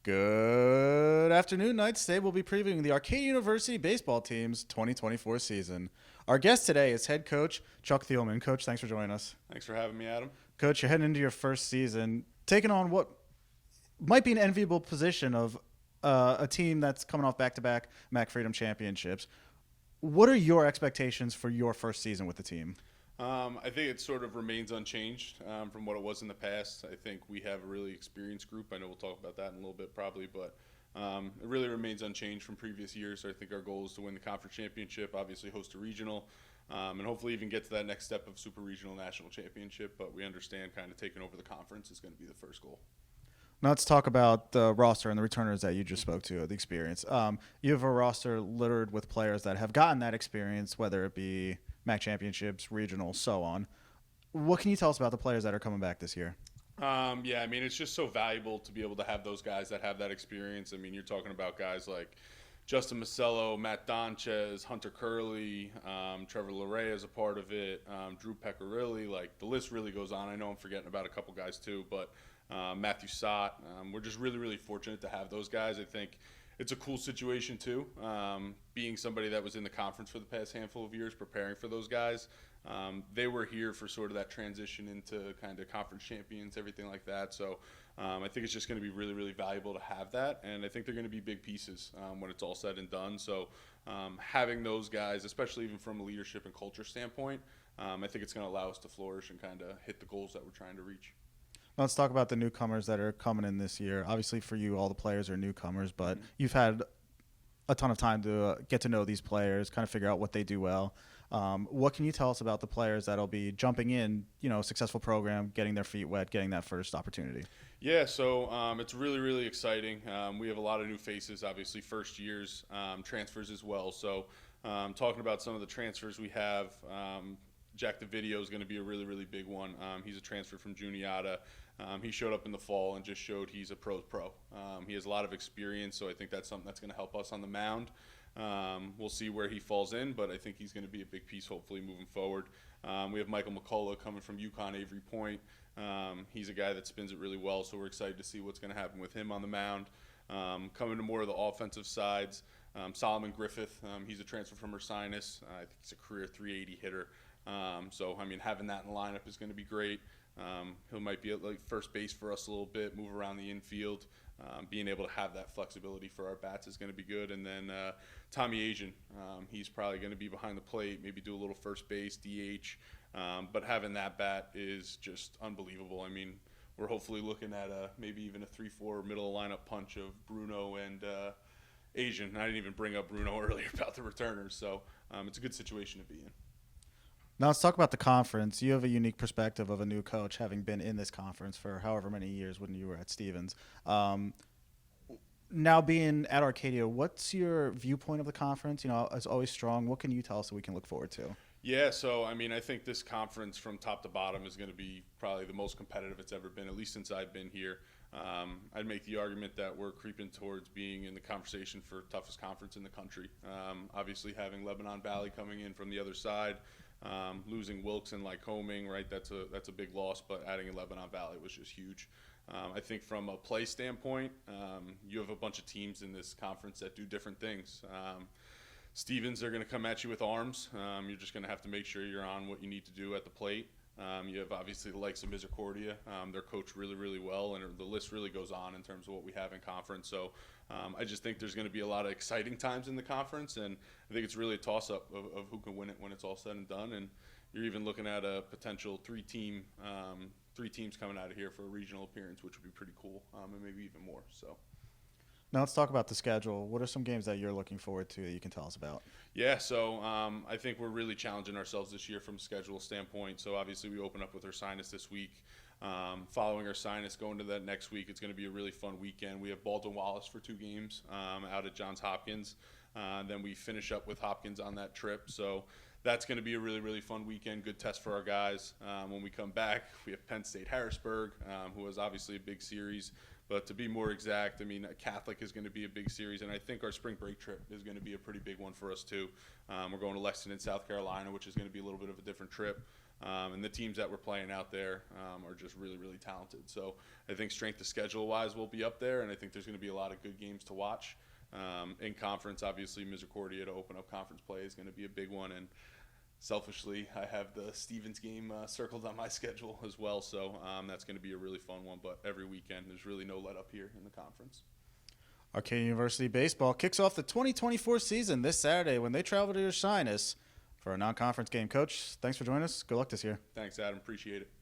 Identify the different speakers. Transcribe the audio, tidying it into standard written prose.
Speaker 1: Good afternoon, Knights. Today we'll be previewing the Arcadia University baseball team's 2024 season. Our guest today is head coach Chuck Thielman. Coach, thanks for joining us.
Speaker 2: Thanks for having me, Adam.
Speaker 1: Coach, you're heading into your first season, taking on what might be an enviable position of a team that's coming off back-to-back MAC Freedom Championships. What are your expectations for your first season with the team?
Speaker 2: I think it sort of remains unchanged from what it was in the past. I think we have a really experienced group. I know we'll talk about that in a little bit probably, but it really remains unchanged from previous years. So I think our goal is to win the conference championship, obviously host a regional, and hopefully even get to that next step of super regional national championship. But we understand kind of taking over the conference is going to be the first goal.
Speaker 1: Now let's talk about the roster and the returners that you just spoke to, the experience. You have a roster littered with players that have gotten that experience, whether it be MAC championships, regional, so on. What can you tell us about the players that are coming back this year?
Speaker 2: Yeah, I mean, it's just so valuable to be able to have those guys that have that experience. I mean, you're talking about guys like Justin Masello, Matt Donchez, Hunter Curley, Trevor Larrea is a part of it, Drew Pecorilli. Like, the list really goes on. I know I'm forgetting about a couple guys too, but Matthew Sott. We're just really, really fortunate to have those guys. I think it's a cool situation too, being somebody that was in the conference for the past handful of years, preparing for those guys. They were here for sort of that transition into kind of conference champions, everything like that. So I think it's just going to be really, really valuable to have that, and I think they're going to be big pieces when it's all said and done. So having those guys, especially even from a leadership and culture standpoint, I think it's going to allow us to flourish and kind of hit the goals that we're trying to reach.
Speaker 1: Let's talk about the newcomers that are coming in this year. Obviously, for you, all the players are newcomers, but you've had a ton of time to get to know these players, kind of figure out what they do well. What can you tell us about the players that'll be jumping in, successful program, getting their feet wet, getting that first opportunity?
Speaker 2: Yeah, so it's really, really exciting. We have a lot of new faces, obviously first years, transfers as well. So talking about some of the transfers we have, Jack DeVideo is going to be a really, really big one. He's a transfer from Juniata. He showed up in the fall and just showed he's a pro. He has a lot of experience, so I think that's something that's going to help us on the mound. We'll see where he falls in, but I think he's going to be a big piece hopefully moving forward. We have Michael McCullough coming from UConn Avery Point. He's a guy that spins it really well, so we're excited to see what's going to happen with him on the mound. Coming to more of the offensive sides, Solomon Griffith, he's a transfer from Ursinus. I think he's a career 380 hitter. So, I mean, having that in the lineup is going to be great. He might be at like first base for us a little bit, move around the infield. Being able to have that flexibility for our bats is going to be good. And then Tommy Asian, he's probably going to be behind the plate, maybe do a little first base, DH. But having that bat is just unbelievable. I mean, we're hopefully looking at maybe even a 3-4 middle lineup punch of Bruno and Asian. I didn't even bring up Bruno earlier about the returners. So it's a good situation to be in.
Speaker 1: Now let's talk about the conference. You have a unique perspective of a new coach, having been in this conference for however many years when you were at Stevens. Now being at Arcadia, what's your viewpoint of the conference? It's always strong. What can you tell us that we can look forward to?
Speaker 2: Yeah, so I mean, I think this conference from top to bottom is going to be probably the most competitive it's ever been, at least since I've been here. I'd make the argument that we're creeping towards being in the conversation for toughest conference in the country. Obviously, having Lebanon Valley coming in from the other side, losing Wilkes and Lycoming, right? That's a big loss, but adding in Lebanon Valley was just huge. I think from a play standpoint, you have a bunch of teams in this conference that do different things. Stevens are going to come at you with arms. You're just going to have to make sure you're on what you need to do at the plate. You have obviously the likes of Misericordia. They're coached really, really well, and the list really goes on in terms of what we have in conference. So I just think there's going to be a lot of exciting times in the conference, and I think it's really a toss-up of who can win it when it's all said and done. And you're even looking at a potential three teams coming out of here for a regional appearance, which would be pretty cool, and maybe even more. So.
Speaker 1: Now let's talk about the schedule. What are some games that you're looking forward to that you can tell us about?
Speaker 2: Yeah, so I think we're really challenging ourselves this year from a schedule standpoint. So obviously we open up with Ursinus this week. Following Ursinus, going to that next week, it's going to be a really fun weekend. We have Baldwin Wallace for 2 games out at Johns Hopkins. Then we finish up with Hopkins on that trip. So that's going to be a really, really fun weekend. Good test for our guys. When we come back, we have Penn State Harrisburg, who is obviously a big series. But to be more exact, I mean, Catholic is going to be a big series, and I think our spring break trip is going to be a pretty big one for us too. We're going to Lexington, South Carolina, which is going to be a little bit of a different trip. And the teams that we're playing out there are just really, really talented. So I think strength of schedule wise will be up there, and I think there's going to be a lot of good games to watch. In conference, obviously, Misericordia to open up conference play is going to be a big one. And selfishly, I have the Stevens game circled on my schedule as well. So that's going to be a really fun one. But every weekend, there's really no let up here in the conference.
Speaker 1: Arcadia University baseball kicks off the 2024 season this Saturday when they travel to Ursinus for a non-conference game. Coach, thanks for joining us. Good luck this year.
Speaker 2: Thanks, Adam. Appreciate it.